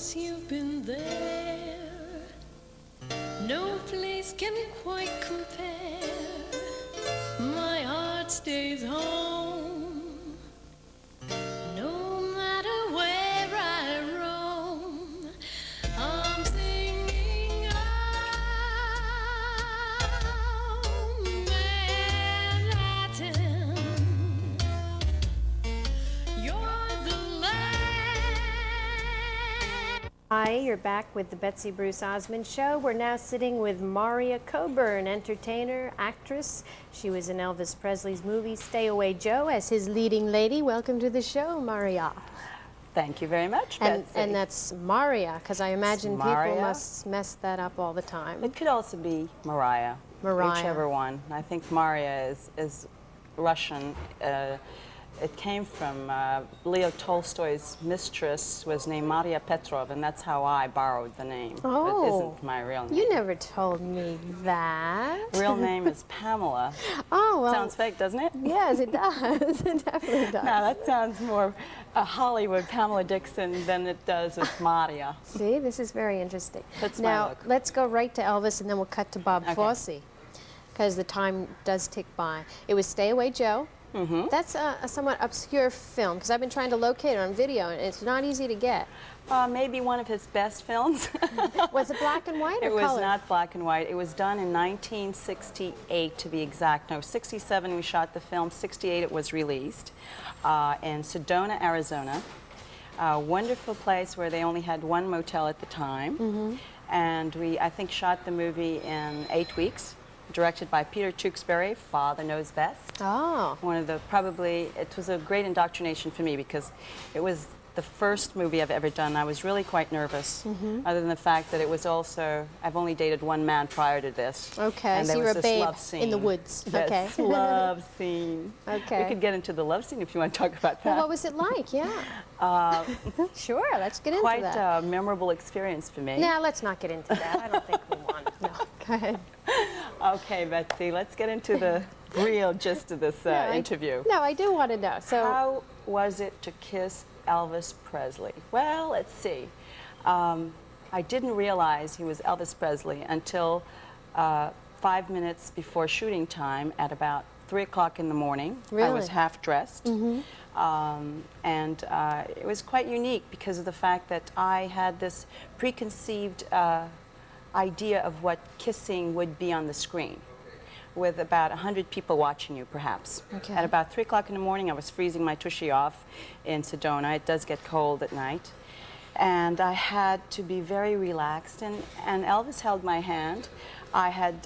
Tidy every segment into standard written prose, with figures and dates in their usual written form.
once you've been there, no place can quite compare. My heart stays home, no matter where I roam. I'm singing oh, Manhattan. You're the land. Hi, you're back with the Betsy Bruce Osmun Show. We're now sitting with Marya Coburn, entertainer, actress. She was in Elvis Presley's movie Stay Away Joe as his leading lady. Welcome to the show, Marya. Thank you very much, Betsy. And that's Marya, because I imagine Marya. people must mess that up all the time. It could also be Mariah. Mariah. Whichever one. I think Marya is Russian. It came from Leo Tolstoy's mistress was named Marya Petrovna, and that's how I borrowed the name. Oh. It isn't my real name. You never told me that. Real name is Pamela. Oh, well. Sounds fake, doesn't it? Yes, it does. It definitely does. No, that sounds more Hollywood Pamela Dixon than it does with Marya. See, this is very interesting. That's my now, look. let's go right to Elvis, and then we'll cut to Bob Fosse, because the time does tick by. It was Stay Away Joe. Mm-hmm. That's a somewhat obscure film, because I've been trying to locate it on video, and it's not easy to get. Maybe one of his best films. Was it black and white or color? It was not black and white. It was done in 1968, to be exact. No, 67 we shot the film. 68 it was released in Sedona, Arizona. A wonderful place where they only had one motel at the time. Mm-hmm. And we, I think, shot the movie in 8 weeks. Directed by Peter Tewksbury, Father Knows Best. Oh. One of the, it was a great indoctrination for me because it was the first movie I've ever done. I was really quite nervous, other than the fact that it was also, I've only dated one man prior to this. Okay, and so there you were was a this babe love scene. in the woods. Yes, okay. love scene. Okay. We could get into the love scene if you want to talk about that. Well, what was it like? Yeah. Sure, let's get into Quite that. a memorable experience for me. Now, let's not get into that. I don't think we want to. No, go ahead. Okay, Betsy, let's get into the real gist of this interview. No, I do want to know. So, how was it to kiss Elvis Presley? Well, let's see. I didn't realize he was Elvis Presley until 5 minutes before shooting time at about 3 o'clock in the morning. Really? I was half dressed. Mm-hmm. And it was quite unique because of the fact that I had this preconceived idea of what kissing would be on the screen, with about 100 people watching you, perhaps. Okay. At about 3 o'clock in the morning, I was freezing my tushy off in Sedona. It does get cold at night. And I had to be very relaxed, and Elvis held my hand. I had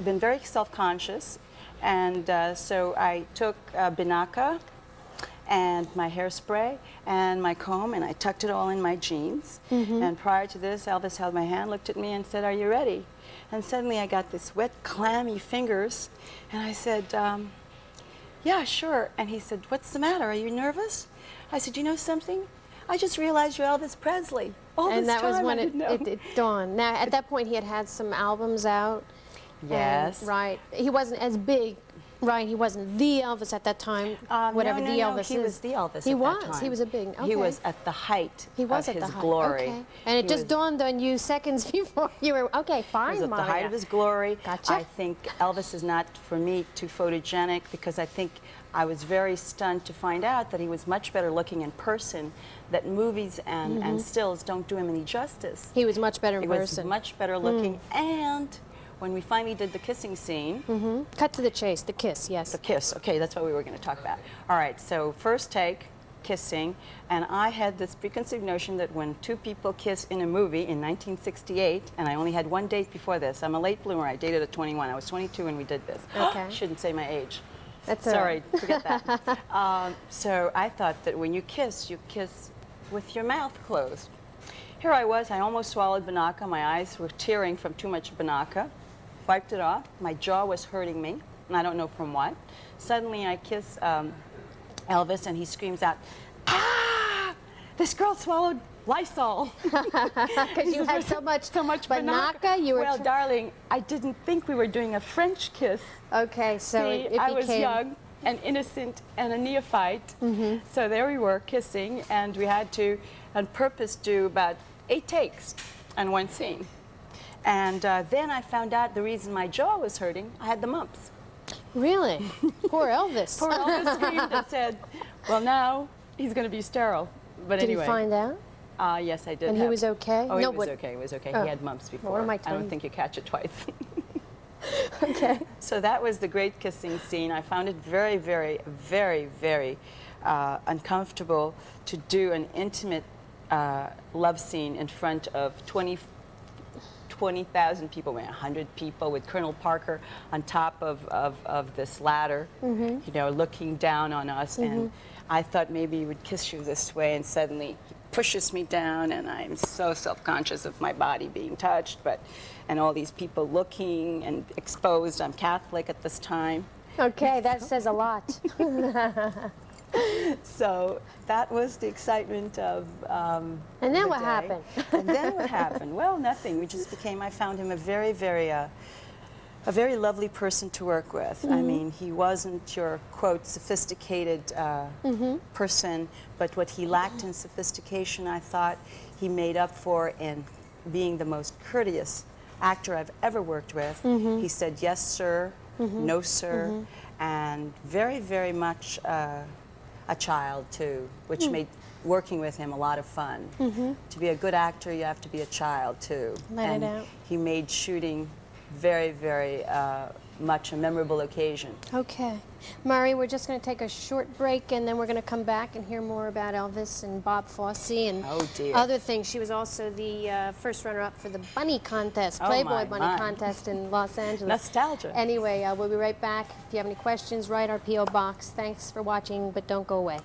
been very self-conscious, and so I took Binaca and my hairspray and my comb, and I tucked it all in my jeans. Mm-hmm. And prior to this, Elvis held my hand, looked at me, and said, "Are you ready?" And suddenly I got this wet, clammy fingers, and I said, "Yeah, sure." And he said, "What's the matter? Are you nervous?" I said, "You know something? I just realized you're Elvis Presley." And that was when it dawned. Now, at that point, he had some albums out. Yes. And, right. He wasn't as big. Right, he wasn't the Elvis at that time, whatever the Elvis is. He was the Elvis He at was. that time. He was a big, okay. He was at the height he was of at his the height. glory. Okay. And it just dawned on you seconds before you were, okay, fine, He was at the Marya. height of his glory. Gotcha. I think Elvis is not, for me, too photogenic, because I think I was very stunned to find out that he was much better looking in person, that movies and stills don't do him any justice. He was much better in person. He was much better looking, and when we finally did the kissing scene... Cut to the chase, the kiss, yes. The kiss, okay, that's what we were going to talk about. All right, so first take, kissing, and I had this preconceived notion that when two people kiss in a movie in 1968, and I only had one date before this. I'm a late bloomer. I dated at 21. I was 22 when we did this. Okay. Shouldn't say my age. That's Sorry, forget that. So I thought that when you kiss with your mouth closed. Here I was, I almost swallowed Binaca. My eyes were tearing from too much Binaca. Wiped it off. My jaw was hurting me, and I don't know from what. Suddenly I kiss Elvis, and he screams out, "Ah! This girl swallowed Lysol." Because you had so much Binaca. You were well, darling, I didn't think we were doing a French kiss. Okay, so See, I was young and innocent and a neophyte. So there we were kissing, and we had to on purpose do about 8 takes on one scene. And then I found out the reason my jaw was hurting, I had the mumps. Really? Poor Elvis. Poor Elvis screamed and said, well, now he's going to be sterile. But Did anyway. he find out? Yes, I did. And he was okay? Oh, No, he was but- okay. He was okay. Oh. He had mumps before. what am I I telling don't you? think you catch it twice. Okay. So that was the great kissing scene. I found it very, very, very, very uncomfortable to do an intimate love scene in front of 20,000 people, 100 people, with Colonel Parker on top of this ladder, you know, looking down on us. And I thought maybe he would kiss you this way, and suddenly he pushes me down, and I'm so self-conscious of my body being touched, and all these people looking and exposed. I'm Catholic at this time. Okay, that says a lot. So that was the excitement of And then the what day. happened? And then what happened? Well, nothing. We just became, I found him a very, very lovely person to work with. I mean, he wasn't your, quote, sophisticated person, but what he lacked in sophistication, I thought he made up for in being the most courteous actor I've ever worked with. He said, yes, sir, no, sir, and very, very much a child, too, which made working with him a lot of fun. To be a good actor, you have to be a child, too. Let it out. He made shooting very, very much a memorable occasion. Okay. Murray, we're just going to take a short break, and then we're going to come back and hear more about Elvis and Bob Fosse and Oh, dear. other things. She was also the first runner-up for the Bunny Contest, Oh, Playboy my, Bunny my. Contest in Los Angeles. Nostalgia. Anyway, we'll be right back. If you have any questions, write our P.O. Box. Thanks for watching, but don't go away.